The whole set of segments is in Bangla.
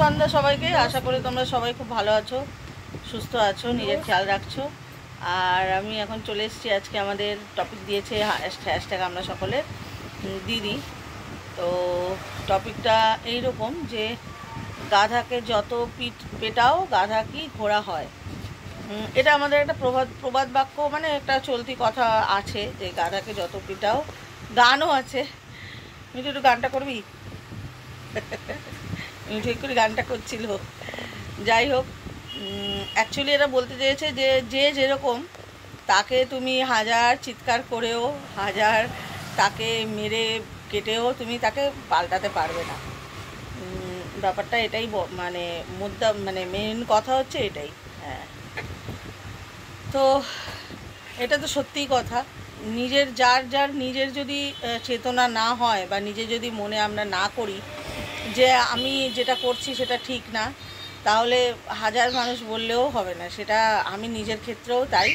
সন্ধ্যা সবাইকে। আশা করি তোমরা সবাই খুব ভালো আছো, সুস্থ আছো, নিজের খেয়াল রাখছো। আর আমি এখন চলে এসেছি, আজকে আমাদের টপিক দিয়েছে হ্যাশট্যাগ আমরা সকলের দিদি। তো টপিকটা এইরকম যে গাধাকে যত পেটাও গাধা কি ঘোড়া হয়। এটা আমাদের একটা প্রবাদ বাক্য, মানে একটা চলতি কথা আছে যে গাধাকে যত পিটাও। গানও আছে। তুমি একটু গানটা করবি? ঠিক করে গানটা করছিল। যাই হোক, অ্যাকচুয়ালি এরা বলতে চেয়েছে যে যে যেরকম তাকে তুমি হাজার চিৎকার করেও, হাজার তাকে মেরে কেটেও তুমি তাকে পাল্টাতে পারবে না। ব্যাপারটা এটাই, মানে মুদ্রা, মানে মেন কথা হচ্ছে এটাই। হ্যাঁ, তো এটা তো সত্যিই কথা। নিজের যার নিজের যদি চেতনা না হয় বা নিজে যদি মনে আমরা না করি যে আমি যেটা করছি সেটা ঠিক না, তাহলে হাজার মানুষ বললেও হবে না। সেটা আমি নিজের ক্ষেত্রেও তাই।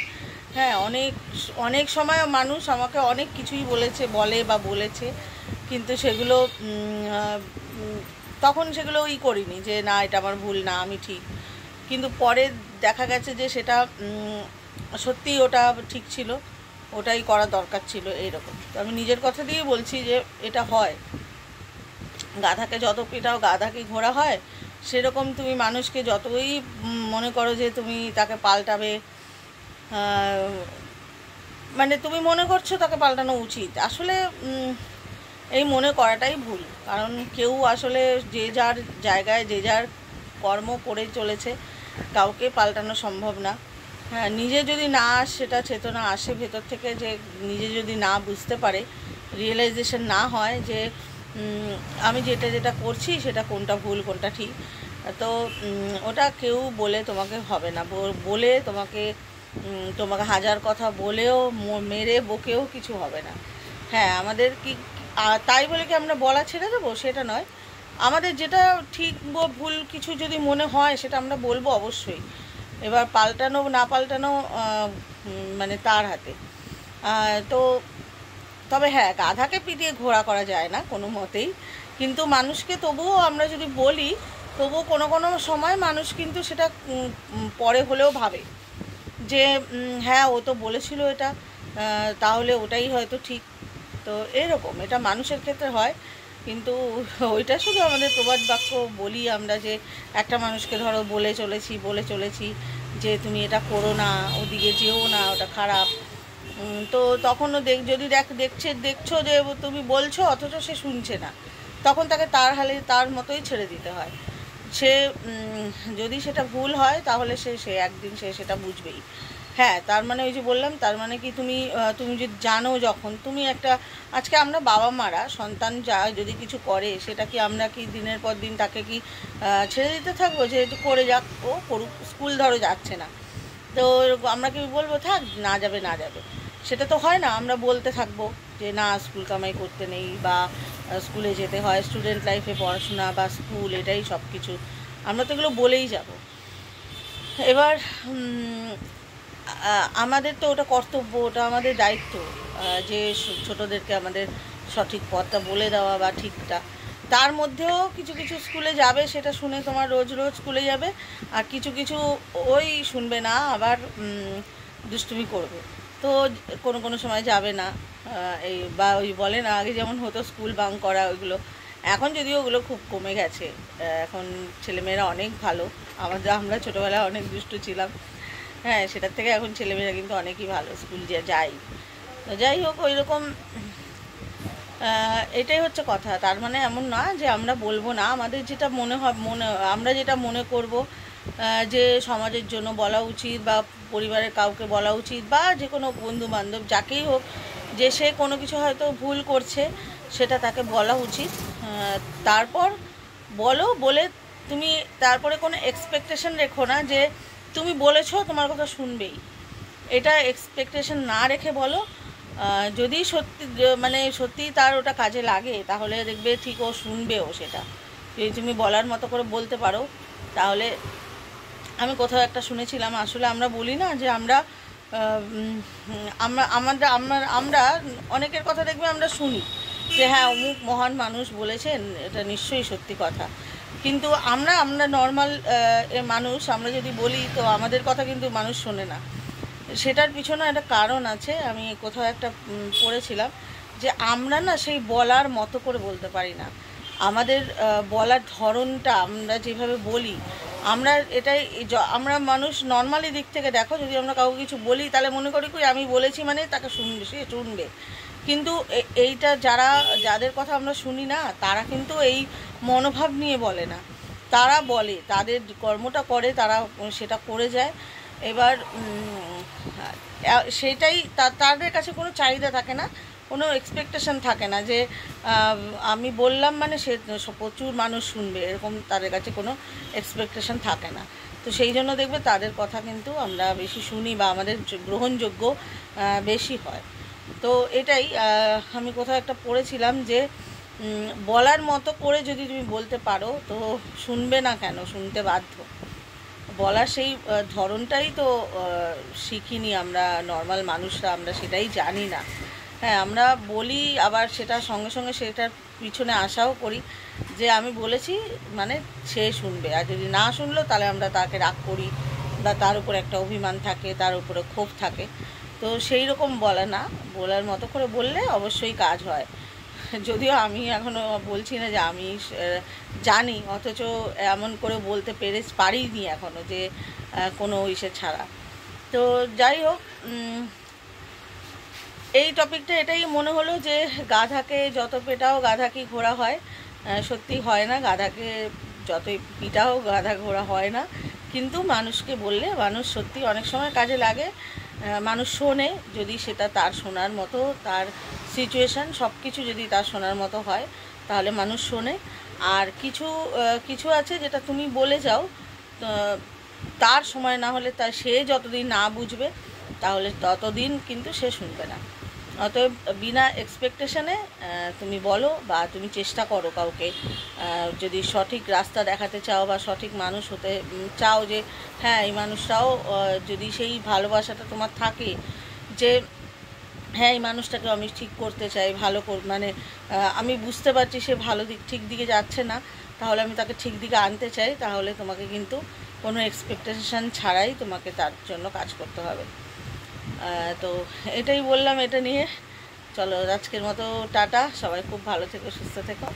হ্যাঁ, অনেক সময় মানুষ আমাকে অনেক কিছুই বলে বা বলেছে, কিন্তু সেগুলো তখন সেগুলো করিনি যে না এটা আমার ভুল না, আমি ঠিক। কিন্তু পরে দেখা গেছে যে সেটা সত্যিই ওটা ঠিক ছিল, ওটাই করা দরকার ছিল, এইরকম। তো আমি নিজের কথা দিয়ে বলছি যে এটা হয়। গাধাকে যত পেটাও গাধা কি ঘোড়া হয়, সেরকম তুমি মানুষকে যতই মনে করো যে তুমি তাকে পাল্টাবে, মানে তুমি মনে করছো তাকে পাল্টানো উচিত, আসলে এই মনে করাটাই ভুল। কারণ কেউ আসলে যে যার জায়গায় যে যার কর্ম করে চলেছে, কাউকে পাল্টানো সম্ভব না। হ্যাঁ, নিজে যদি না সেটা চেতনা আসে ভেতর থেকে, যে নিজে যদি না বুঝতে পারে, রিয়েলাইজেশন না হয় যে আমি যেটা করছি সেটা কোনটা ভুল কোনটা ঠিক, তো ওটা কেউ বলে তোমাকে হবে না। বলে তোমাকে হাজার কথা বলেও মেরে বকেও কিছু হবে না। হ্যাঁ, আমাদের কি তাই বলে কি আমরা বলা ছেড়ে দেবো? সেটা নয়। আমাদের যেটা ঠিক বা ভুল কিছু যদি মনে হয় সেটা আমরা বলবো অবশ্যই। এবার পাল্টানো না পাল্টানো মানে তার হাতে। তো তবে হ্যাঁ, গাধাকে পিটিয়ে ঘোড়া করা যায় না কোনো মতেই, কিন্তু মানুষকে তবুও আমরা যদি বলি, তবুও কোনো সময় মানুষ কিন্তু সেটা পরে হলেও ভাবে যে হ্যাঁ ও তো বলেছিল এটা, তাহলে ওটাই হয়তো ঠিক। তো এরকম এটা মানুষের ক্ষেত্রে হয়। কিন্তু ওইটা শুধু আমাদের প্রবাদ বাক্য বলি আমরা, যে একটা মানুষকে ধরো বলে চলেছি যে তুমি এটা করো না, ওদিকে যেও না, ওটা খারাপ। তো তখনও যদি দেখছো যে তুমি বলছো অথচ সে শুনছে না, তখন তাকে তার হালে তার মতোই ছেড়ে দিতে হয়। সে যদি সেটা ভুল হয় তাহলে সে একদিন সেটা বুঝবেই। হ্যাঁ, তার মানে ওই যে বললাম, তার মানে কি তুমি যদি জানো, যখন তুমি একটা, আজকে আমরা বাবা মারা সন্তান যদি কিছু করে, সেটা কি আমরা কি দিনের পর দিন তাকে কি ছেড়ে দিতে থাকবো যে করে যাক, ও করুক। স্কুল ধরো যাচ্ছে না, তো আমরা কি বলবো থাক, না যাবে? সেটা তো হয় না। আমরা বলতে থাকবো যে না, স্কুল কামাই করতে নেই, বা স্কুলে যেতে হয়, স্টুডেন্ট লাইফে পড়াশোনা বা স্কুল, এটাই সব কিছু। আমরা তো এগুলো বলেই যাব। এবার আমাদের তো ওটা কর্তব্য, ওটা আমাদের দায়িত্ব, যে ছোটোদেরকে আমাদের সঠিক পথটা বলে দেওয়া বা ঠিকটা। তার মধ্যেও কিছু স্কুলে যাবে, সেটা শুনে তোমার রোজ স্কুলে যাবে, আর কিছু ওই শুনবে না, আবার দুষ্টুমি করবে। তো কোনো সময় যাবে না, এই বা ওই বলে না আগে যেমন হতো স্কুল বাঙ্ক করা, ওইগুলো এখন যদিও ওগুলো খুব কমে গেছে। এখন ছেলেমেয়েরা অনেক ভালো। আমরা ছোটোবেলায় অনেক দুষ্টু ছিলাম। হ্যাঁ, সেটার থেকে এখন ছেলেমেয়েরা কিন্তু অনেকই ভালো, স্কুল যাই। যাই হোক, ওই রকম এটাই হচ্ছে কথা। তার মানে এমন না যে আমরা বলবো না, আমাদের যেটা আমরা যেটা মনে করব যে সমাজের জন্য বলা উচিত, বা পরিবারের কাউকে বলা উচিত, বা যে কোনো বন্ধু বান্ধব যাকেই হোক, যে সে কোনো কিছু হয়তো ভুল করছে, সেটা তাকে বলা উচিত। তারপর বলে তুমি তারপরে কোনো এক্সপেকটেশন রেখো না যে তুমি বলেছো তোমার কথা শুনবেই। এটা এক্সপেকটেশন না রেখে বলো। যদি সত্যি তার ওটা কাজে লাগে, তাহলে দেখবে ঠিক ও শুনবেও সেটা। যদি তুমি বলার মতো করে বলতে পারো, তাহলে আমি কোথাও একটা শুনেছিলাম, আসলে আমরা বলি না যে আমরা আমরা অনেকের কথা দেখবে আমরা শুনি যে হ্যাঁ অমুক মহান মানুষ বলেছেন, এটা নিশ্চয়ই সত্যি কথা। কিন্তু আমরা আমরা নর্মাল মানুষ, আমরা যদি বলি তো আমাদের কথা কিন্তু মানুষ শোনে না। সেটার পিছনে একটা কারণ আছে, আমি কোথাও একটা পড়েছিলাম যে আমরা না সেই বলার মতো করে বলতে পারি না। আমাদের বলার ধরনটা, আমরা যেভাবে বলি, আমরা এটাই আমরা মানুষ নর্মালি দিক থেকে দেখো, যদি আমরা কাউকে কিছু বলি তাহলে মনে করি কি আমি বলেছি মানে তাকে শুনবে, সে শুনবে। কিন্তু এইটা যাদের কথা আমরা শুনি না, তারা কিন্তু এই মনোভাব নিয়ে বলে না। তারা বলে, তাদের কর্মটা করে, তারা সেটা করে যায়। এবার সেটাই তাদের কাছে কোনো চাহিদা থাকে না, কোনো এক্সপেকটেশন থাকে না যে আমি বললাম মানে সে প্রচুর মানুষ শুনবে, এরকম তাদের কাছে কোনো এক্সপেকটেশন থাকে না। তো সেই জন্য দেখবে তাদের কথা কিন্তু আমরা বেশি শুনি বা আমাদের গ্রহণযোগ্য বেশি হয়। তো এটাই আমি কোথাও একটা পড়েছিলাম যে বলার মতো করে যদি তুমি বলতে পারো তো শুনবে না কেন, শুনতে বাধ্য। বলার সেই ধরনটাই তো শিখিনি আমরা নর্মাল মানুষরা, আমরা সেটাই জানি না। হ্যাঁ, আমরা বলি, আবার সেটা সঙ্গে সঙ্গে সেটার পিছনে আশাও করি যে আমি বলেছি মানে সে শুনবে, আর যদি না শুনলো তাহলে আমরা তাকে রাগ করি বা তার উপর একটা অভিমান থাকে, তার উপরে ক্ষোভ থাকে। তো সেই রকম বলা না, বলার মতো করে বললে অবশ্যই কাজ হয়। যদিও আমি এখনও বলছি না যে আমি জানি, অথচ এমন করে বলতে পারিনি এখনও যে কোনো ইসে ছাড়া। তো যাই হোক, এই টপিকটা এটাই মনে হলো যে গাধাকে যত পেটাও গাধা কি ঘোড়া হয়? সত্যি হয় না, গাধাকে যতই পিটাও গাধা ঘোড়া হয় না। কিন্তু মানুষকে বললে মানুষ সত্যি অনেক সময় কাজে লাগে। মানুষ শোনে, যদি সেটা তার শোনার মতো, তার সিচুয়েশান সব কিছু যদি তার শোনার মতো হয় তাহলে মানুষ শোনে। আর কিছু কিছু আছে যেটা তুমি বলে যাও, তার সময় না হলে সে যতদিন না বুঝবে তাহলে ততদিন কিন্তু সে শুনবে না। অতএব বিনা এক্সপেকটেশনে তুমি বলো বা তুমি চেষ্টা করো কাউকে, যদি সঠিক রাস্তা দেখাতে চাও বা সঠিক মানুষ হতে চাও, যে হ্যাঁ এই মানুষটাও যদি সেই ভালোবাসাটা তোমার থাকে যে হ্যাঁ এই মানুষটাকে আমি ঠিক করতে চাই, মানে আমি বুঝতে পারছি সে ঠিক দিকে যাচ্ছে না, তাহলে আমি তাকে ঠিক দিকে আনতে চাই, তাহলে তোমাকে কিন্তু কোনো এক্সপেকটেশন ছাড়াই তোমাকে তার জন্য কাজ করতে হবে। তো এটাই বললাম এটা নিয়ে। চলো আজকের মতো টাটা, সবাই খুব ভালো থেকো, সুস্থ থেকো।